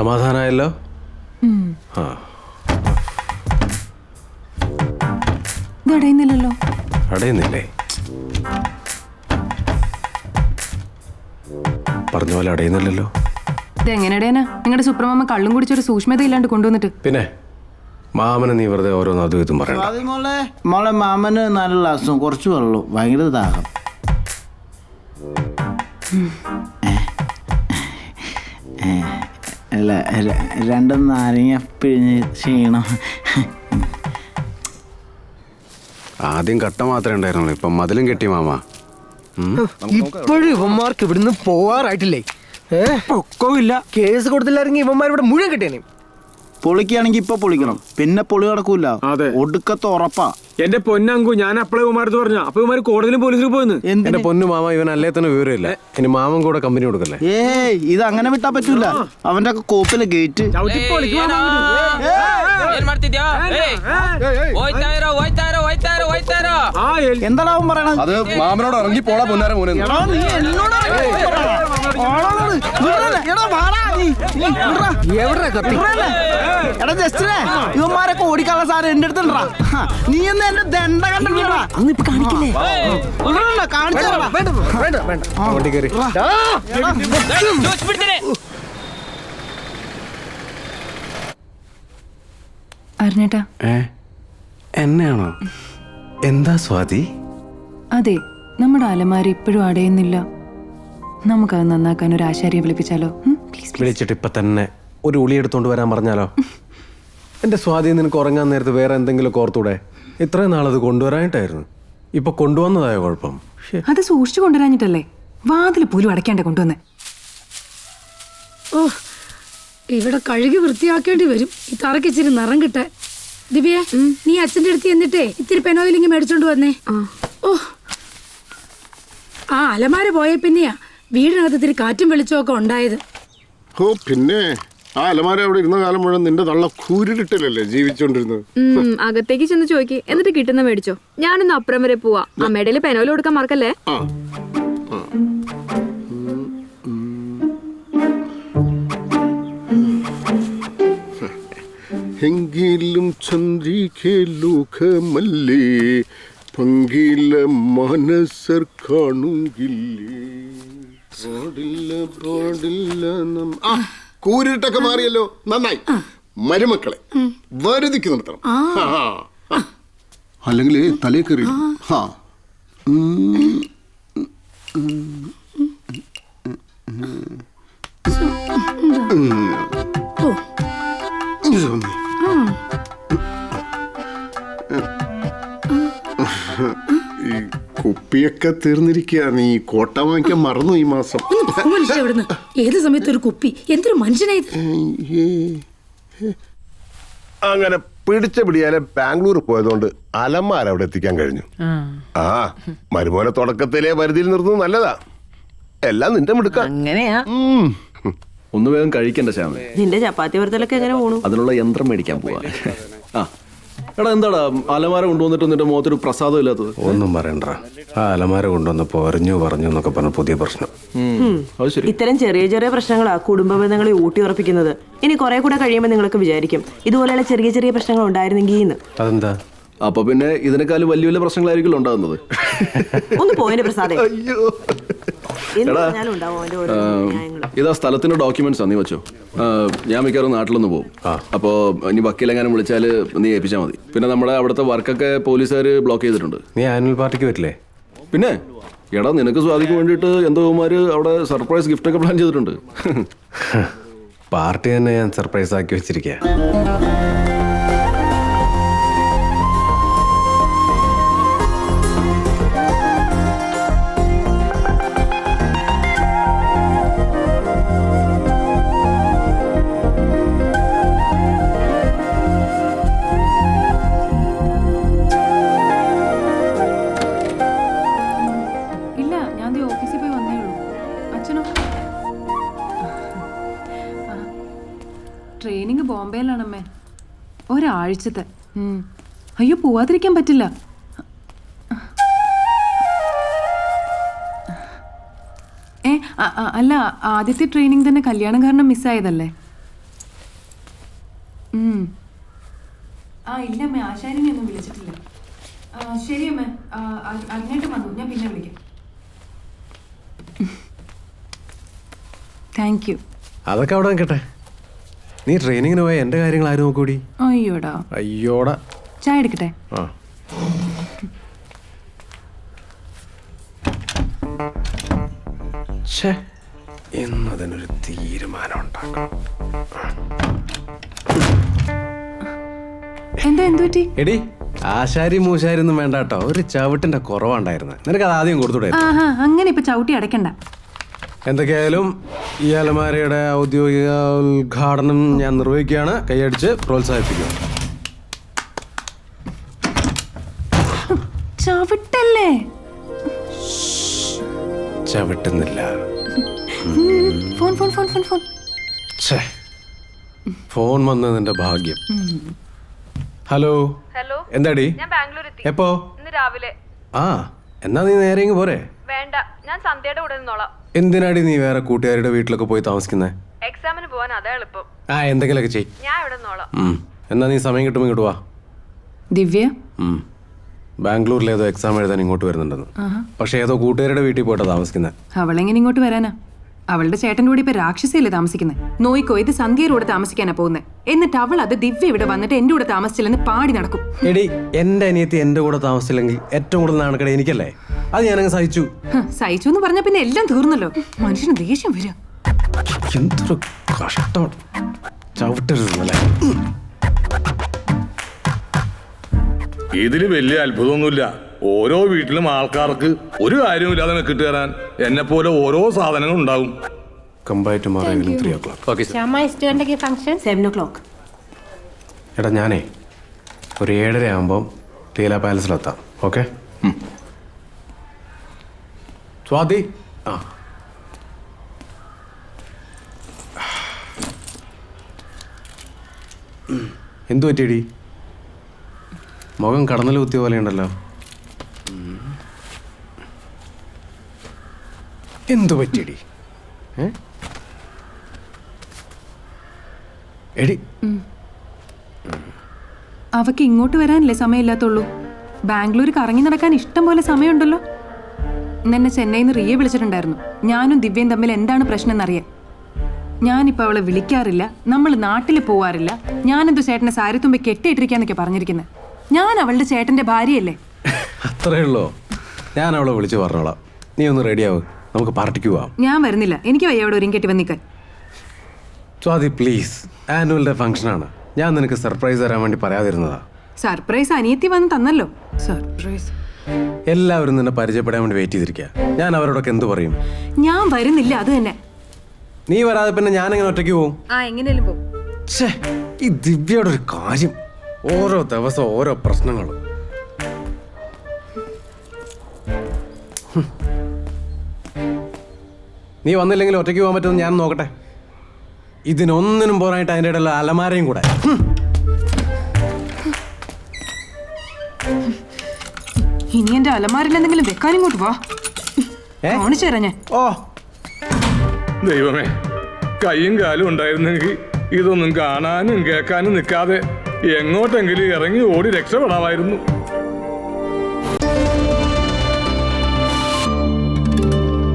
സമാധാനമായല്ലോ? ആ, ഇത് അടയുന്നില്ലല്ലോ. അടയുന്നില്ലേ? പറഞ്ഞ പോലെ അടയുന്നില്ലല്ലോ. ഇതെങ്ങനെ അടയാനാ? നിങ്ങളുടെ സുപ്രമാമ കള്ളും കുടിച്ചൊരു സൂക്ഷ്മത ഇല്ലാണ്ട് കൊണ്ടുവന്നിട്ട്. പിന്നെ മാമന് നീ വെറുതെ ഓരോന്ന് അതും ഇതും പറയണ്ട. മോളെ മാമന് 4 ഗ്ലാസും കുറച്ച് വെള്ളവും, ഭയങ്കര ദാഹം. അല്ല 2 നാരങ്ങ പിഴിഞ്ഞ് ക്ഷീണം. ആദ്യം കട്ട മാത്രമേ ഉണ്ടായിരുന്നുള്ളൂ, ഇപ്പം മതിലും കെട്ടി മാമ. ഇപ്പോഴും ഇവന്മാർക്ക് ഇവിടുന്ന് പോവാറായിട്ടില്ലേ? പൊക്കമില്ല. കേസ് കൊടുത്തില്ലായിരുന്നെങ്കിൽ ഇവന്മാർ ഇവിടെ മുഴുവൻ കിട്ടിയേനെ. പൊളിക്കുകയാണെങ്കിൽ ഇപ്പൊ പൊളിക്കണം, പിന്നെ പൊളി നടക്കൂല. ഒടുക്കത്തെ ഉറപ്പാ. എന്റെ പൊന്നങ്കു, ഞാൻ അപ്പളെ കുമാരത്ത് പറഞ്ഞു. അപ്പൊ കുമാര് കോടതിയിലും പോലീസിലും പോയെന്ന്. എന്റെ പൊന്നു മാമ, ഇവൻ അല്ലേ തന്നെ വിവരമില്ല. ഇനി മാമൻ കൂടെ കമ്പനി കൊടുക്കല്ലേ? ഏയ്, ഇത് അങ്ങനെ വിട്ടാ പറ്റൂല. അവന്റെ ഒക്കെ കോപ്പിലെ ഗേറ്റ്. എന്താടാ അവൻ പറയണത്? അത് മാമനോട് ഇറങ്ങി പോടാ പൊന്നാര മോനെ. ഇവന്മാരൊക്കെ ഓടിക്കാനുള്ള സാധനം എന്റെ അടുത്തുണ്ടാ. നീ എന്ന് എന്റെ ദണ്ട കണ്ടിട്ടാ വണ്ടി കയറി. അരുണേട്ടാ, എന്നെയാണോ? എന്താ സ്വാതി? അതെ, നമ്മുടെ അലമാര ഇപ്പോഴും അടയുന്നില്ല. നമുക്കത് നന്നാക്കാൻ ഒരു ആശാരിയെ വിളിപ്പിച്ചാലോ? വിളിച്ചിട്ട് ഇപ്പൊ തന്നെ ഒരു ഉളി എടുത്തോണ്ട് വരാൻ പറഞ്ഞാലോ? എന്റെ സ്വാതി, നിനക്ക് ഉറങ്ങാൻ നേരത്ത് വേറെ എന്തെങ്കിലും ഓർത്തൂടെ? ഇത്രയും നാളത് കൊണ്ടുവരാനായിട്ടായിരുന്നു. ഇപ്പൊ കൊണ്ടുവന്നതായ കുഴപ്പം. അത് സൂക്ഷിച്ചു കൊണ്ടുവരാഞ്ഞിട്ടല്ലേ വാതിൽ പോലും അടയ്ക്കാണ്ട് കൊണ്ടുവന്നേ. ഓ, ഇവിടെ കഴുകി വൃത്തിയാക്കേണ്ടി വരും ഈ തറയ്ക്ക് ഇച്ചിരി നിറം കിട്ടാൻ. ദിവ്യ, നീ അച്ഛൻ്റെ അടുത്ത് എന്നിട്ടേ ഇത്തിരി പെനോയിലിങ്ങി മേടിച്ചോണ്ട് വന്നേ. ഓ, ആ അലമാര പോയ പിന്നെയാ വീടിനകത്ത് ഇത്തിരി കാറ്റും വെളിച്ചമൊക്കെ ഉണ്ടായത്. ഓ പിന്നെ ആ അലമാര അവിടെ ഇരുന്ന കാലം മുഴുവൻ നിന്റെ തള്ള കൂരിട്ടില്ലല്ലേ ജീവിച്ചോണ്ടിരുന്നത്. അകത്തേക്ക് ചെന്ന് ചോദിക്ക്, എന്നിട്ട് കിട്ടുന്ന മേടിച്ചോ. ഞാനൊന്ന് അപ്പുറം വരെ പോവാ. അമ്മയുടെ പെനോല് കൊടുക്കാൻ മറക്കല്ലേ. എങ്കിലും ചന്ദ്രികേ ലോകമല്ലേ പങ്കില മനസ്സർ കാണുകില്ലേ. കൂരിട്ടൊക്കെ മാറിയല്ലോ, നന്നായി. മരുമക്കളെ വരുതിക്ക് നിർത്തണം, അല്ലെങ്കിൽ തലേ കയറി. ഈ കുപ്പിയൊക്കെ തീർന്നിരിക്കുക. നീ കോട്ട വാങ്ങിക്കാൻ മറന്നു ഈ മാസം. ഏത് സമയത്ത് ഒരു കുപ്പി, എന്തൊരു മനുഷ്യനായത്. അങ്ങനെ പിടിച്ച പിടിയാലെ ബാംഗ്ലൂർ പോയതുകൊണ്ട് അലമാര അവിടെ എത്തിക്കാൻ കഴിഞ്ഞു. ആ മരുമോനെ തുടക്കത്തിലെ പരിധിയിൽ നിർത്തുന്നത് നല്ലതാ. എല്ലാം നിന്റെ മിടുക്ക. അങ്ങനെയാ. ഒന്ന് വേഗം കഴിക്കണ്ട ശ്യാമേ. നിന്റെ ചപ്പാത്തി വറുത്തലൊക്കെ എങ്ങനെ പോണു? അതിനുള്ള യന്ത്രം മേടിക്കാൻ പോവാ. ആ എടാ, എന്താടാ അലമാര കൊണ്ടുവന്നിട്ട് നിന്റെ മുഖത്തൊരു പ്രസാദം ഇല്ലാത്തത്? ഒന്നും പറയണ്ട. ആ അലമാര കൊണ്ടുവന്നപ്പോ പറഞ്ഞു പറഞ്ഞു എന്നൊക്കെ പറഞ്ഞ പുതിയ പ്രശ്നം. ഇത്തരം ചെറിയ ചെറിയ പ്രശ്നങ്ങളാ കുടുംബ ബന്ധങ്ങളെ ഊട്ടി ഉറപ്പിക്കുന്നത്. ഇനി കുറെ കൂടെ കഴിയുമ്പോൾ നിങ്ങൾക്ക് വിചാരിക്കും ഇതുപോലെയുള്ള ചെറിയ ചെറിയ പ്രശ്നങ്ങൾ ഉണ്ടായിരുന്നെങ്കിൽ. അതെന്താ? അപ്പൊ പിന്നെ ഇതിനേക്കാളും വലിയ വലിയ പ്രശ്നങ്ങളായിരിക്കും ഉണ്ടാകുന്നത്. ഒന്ന് പോയിന്റെ പ്രസാദം. ഇതാ സ്ഥലത്തിന്റെ ഡോക്യുമെന്റ്സ് നീ വെച്ചോ. ഞാൻ മിക്കവാറും നാട്ടിലൊന്ന് പോകും. അപ്പോ ഇനി വക്കീലെങ്ങാനും വിളിച്ചാല് നീ ഏൽപ്പിച്ചാൽ മതി. പിന്നെ നമ്മുടെ അവിടുത്തെ വർക്കൊക്കെ പോലീസുകാര് ബ്ലോക്ക് ചെയ്തിട്ടുണ്ട്. നീ ആനുവൽ പാർട്ടിക്ക് പറ്റില്ലേ? പിന്നെ എടാ, നിനക്ക് സ്വാധിക്ക് വേണ്ടിയിട്ട് എന്തോമാര് അവിടെ സർപ്രൈസ് ഗിഫ്റ്റ് ഒക്കെ പ്ലാൻ ചെയ്തിട്ടുണ്ട്. പാർട്ടി തന്നെ ഞാൻ സർപ്രൈസ് ആക്കി വെച്ചിരിക്കുക. ട്രെയിനിങ് ബോംബെയിലാണമ്മേ, ഒരാഴ്ചത്തെ. അയ്യോ, പോവാതിരിക്കാൻ പറ്റില്ല. അല്ല, ആദ്യത്തെ ട്രെയിനിങ് തന്നെ കല്യാണം കാരണം മിസ്സായതല്ലേ? ആശാരിനെ ഒന്നും വിളിച്ചിട്ടില്ല. ശരി അമ്മ, അങ്ങോട്ട് വന്നു, ഞാൻ പിന്നെ വിളിക്കാം. Thank you. അതൊക്കെ അവിടെ നിൽക്കട്ടെ. നീ ട്രെയിനിങ്ങിന് പോയ എൻ്റെ കാര്യങ്ങൾ ആരും നോക്കൂടി? അയ്യോടാ. അയ്യോടാ. ചായ എടുക്കട്ടെ? ആ. ഛേ, എന്നതിനൊരു തീരുമാനം ഉണ്ടാക്കണം. എന്താ എന്തു പറ്റി? എടി, ആശാരി മൂശാരി ഒന്നും വേണ്ട കേട്ടോ. ഒരു ചവിട്ടിന്റെ കുറവുണ്ടായിരുന്നു. നിനക്ക് അത് ആദ്യം കൊടുത്തൂടെ? ആഹാ, അങ്ങനെ ഇപ്പൊ ചവിട്ടി അടയ്ക്കണ്ട. എന്തൊക്കെയായാലും ഈ അലമാരയുടെ ഔദ്യോഗിക ഉദ്ഘാടനം ഞാൻ നിർവഹിക്കുകയാണ്. കൈയടിച്ച് പ്രോത്സാഹിപ്പിക്കുക. ചവിട്ടല്ലേ? ചവിട്ടുന്നില്ല. Phone phone phone phone phone. Phone വന്നതിന്റെ ഭാഗ്യം. ഹലോ. ഹലോ, എന്താടി? ഞാൻ ബാംഗ്ലൂർ എത്തി. എപ്പോ? ഇന്ന് രാവിലെ. ആ, എന്നാ നീ നേരെ ഇങ്ങ് പോരെ? വേണ്ട, ഞാൻ സന്ധ്യയുടെ കൂടെ നിന്നോളാം. എന്തിനാടി നീ വേറെ കൂട്ടുകാരുടെ വീട്ടിലൊക്കെ പോയി താമസിക്കുന്നേ? എക്സാമിന് പോവാൻ അതാ എളുപ്പം. ആ, എന്തെങ്കിലുമൊക്കെ ചെയ്. ഞാൻ ഇവിടെ നിന്നോളാം. എന്നാ നീ സമയം കിട്ടുമ്പോൾ ഇങ്ങോട്ട് വാ. ദിവ്യ ബാംഗ്ലൂരിൽ ഏതോ എക്സാം എഴുതാൻ ഇങ്ങോട്ട് വരുന്നുണ്ടെന്ന്. പക്ഷെ ഏതോ കൂട്ടുകാരുടെ വീട്ടിൽ പോയിട്ടാ താമസിക്കുന്നത്. അവളെങ്ങനെ ഇങ്ങോട്ട് വരാനാ? അവളുടെ ചേട്ടൻ്റെ കൂടെ ഇപ്പൊ രാക്ഷസിയല്ലേ താമസിക്കുന്നത്? നോയിക്കോ, ഇത് സന്ധ്യയുടെ കൂടെ താമസിക്കാനാ പോകുന്നത്. എന്നിട്ട് അവൾ അത് ദിവ്യ ഇവിടെ വന്നിട്ട് എന്റെ കൂടെ താമസിച്ചില്ലെന്ന് പാടി നടക്കും. എടി, എന്റെ അനിയത്തി എന്റെ കൂടെ താമസിച്ചില്ലെങ്കിൽ ഏറ്റവും കൂടുതൽ നാണക്കേട് എനിക്കല്ലേ? അത് ഞാനങ്ങ് സഹിച്ചു. സഹിച്ചു എന്ന് പറഞ്ഞാൽ പിന്നെ എല്ലാം തീർന്നല്ലോ. മനുഷ്യന് ദേഷ്യം വരിക. എന്തൊരു കഷ്ടം. ചവിട്ടരുതല്ലേ? ഇതില് വലിയ അത്ഭുതമൊന്നുമില്ല. ഓരോ വീട്ടിലും ആൾക്കാർക്ക് ഒരു കാര്യമില്ലാതെ മെക്കിട്ട് കയറാൻ എന്നെ പോലെ ഓരോ സാധനങ്ങൾ ഉണ്ടാവും. Come tomorrow evening 3 o'clock. Okay, sir. Shama is doing the function 7 o'clock. എടാ, ഞാനേ ഒരു 7:30 ആകുമ്പോൾ ടീല പാലസിലെത്താം. ഓക്കെ? സ്വാതി. ആ, എന്തു പറ്റിയടി? മുഖം കടന്നൽ കുത്തിയ പോലെ ഉണ്ടല്ലോ. എന്തു പറ്റിയടി? എടി, അവക്ക് ഇങ്ങോട്ട് വരാനല്ലേ സമയമില്ലാത്തുള്ളൂ. ബാംഗ്ലൂർ കറങ്ങി നടക്കാൻ ഇഷ്ടം പോലെ സമയമുണ്ടല്ലോ. ഇന്നെന്നെ ചെന്നൈയിൽ നിന്ന് റിയെ വിളിച്ചിട്ടുണ്ടായിരുന്നു. ഞാനും ദിവ്യയും തമ്മിൽ എന്താണ് പ്രശ്നം എന്നറിയാൻ. ഞാനിപ്പോൾ അവളെ വിളിക്കാറില്ല, നമ്മൾ നാട്ടിൽ പോവാറില്ല. ഞാനെന്തോ ചേട്ടനെ സാരിത്തുമ്പ് കെട്ടിയിട്ടിരിക്കാന്നൊക്കെ പറഞ്ഞിരിക്കുന്നത്. ഞാൻ അവളുടെ ചേട്ടന്റെ ഭാര്യയല്ലേ? അത്രേ ഉള്ളോ? ഞാൻ അവളെ വിളിച്ച് പറഞ്ഞോളാം. നീ ഒന്ന് റെഡിയാവും, നമുക്ക് പാർട്ടിക്ക് പോവാം. ഞാൻ വരുന്നില്ല, എനിക്ക് വയ്യ അവിടെ ഒരുങ്ങി കെട്ടി വന്നിക്കാൻ. സ്വാതി പ്ലീസ്, ആനുവൽ ഡേ ഫംഗ്ഷനാണ്. ഞാൻ നിനക്ക് സർപ്രൈസ് തരാൻ വേണ്ടി പറയാതിരുന്നതാ. സർപ്രൈസ് അനിയത്തി വന്ന് തന്നല്ലോ. സർപ്രൈസ് എല്ലാവരും നിന്നെ പരിചയപ്പെടാൻ വേണ്ടി വെയിറ്റ് ചെയ്തിരിക്കുക. ഞാൻ അവരോടൊക്കെ എന്ത് പറയും? ഞാൻ വരുന്നില്ല, അത് തന്നെ. നീ വരാതെ പിന്നെ ഞാനെങ്ങനെ ഒറ്റയ്ക്ക് പോവും? എങ്ങനെയാലും പോകും. ഈ ദിവ്യയുടെ ഒരു കാര്യം, ഓരോ ദിവസം ഓരോ പ്രശ്നങ്ങൾ. നീ വന്നില്ലെങ്കിൽ ഒറ്റയ്ക്ക് പോകാൻ പറ്റുമെന്ന് ഞാൻ നോക്കട്ടെ. ഇതിനൊന്നിനും പോരായിട്ട് അതിൻ്റെ ഇടയിൽ അലമാരയും കൂടെ. ഇനി എന്റെ അലമാരിൽ എന്തെങ്കിലും വെക്കാൻ ഇങ്ങോട്ട് വാ, കാണിച്ചു തരാം ഞാൻ. ഓ ദൈവമേ, കൈയും കാലും ഉണ്ടായിരുന്നെങ്കിൽ ഇതൊന്നും കാണാനും കേൾക്കാനും നിൽക്കാതെ എങ്ങോട്ടെങ്കിലും ഇറങ്ങി ഓടി രക്ഷപ്പെടാമായിരുന്നു.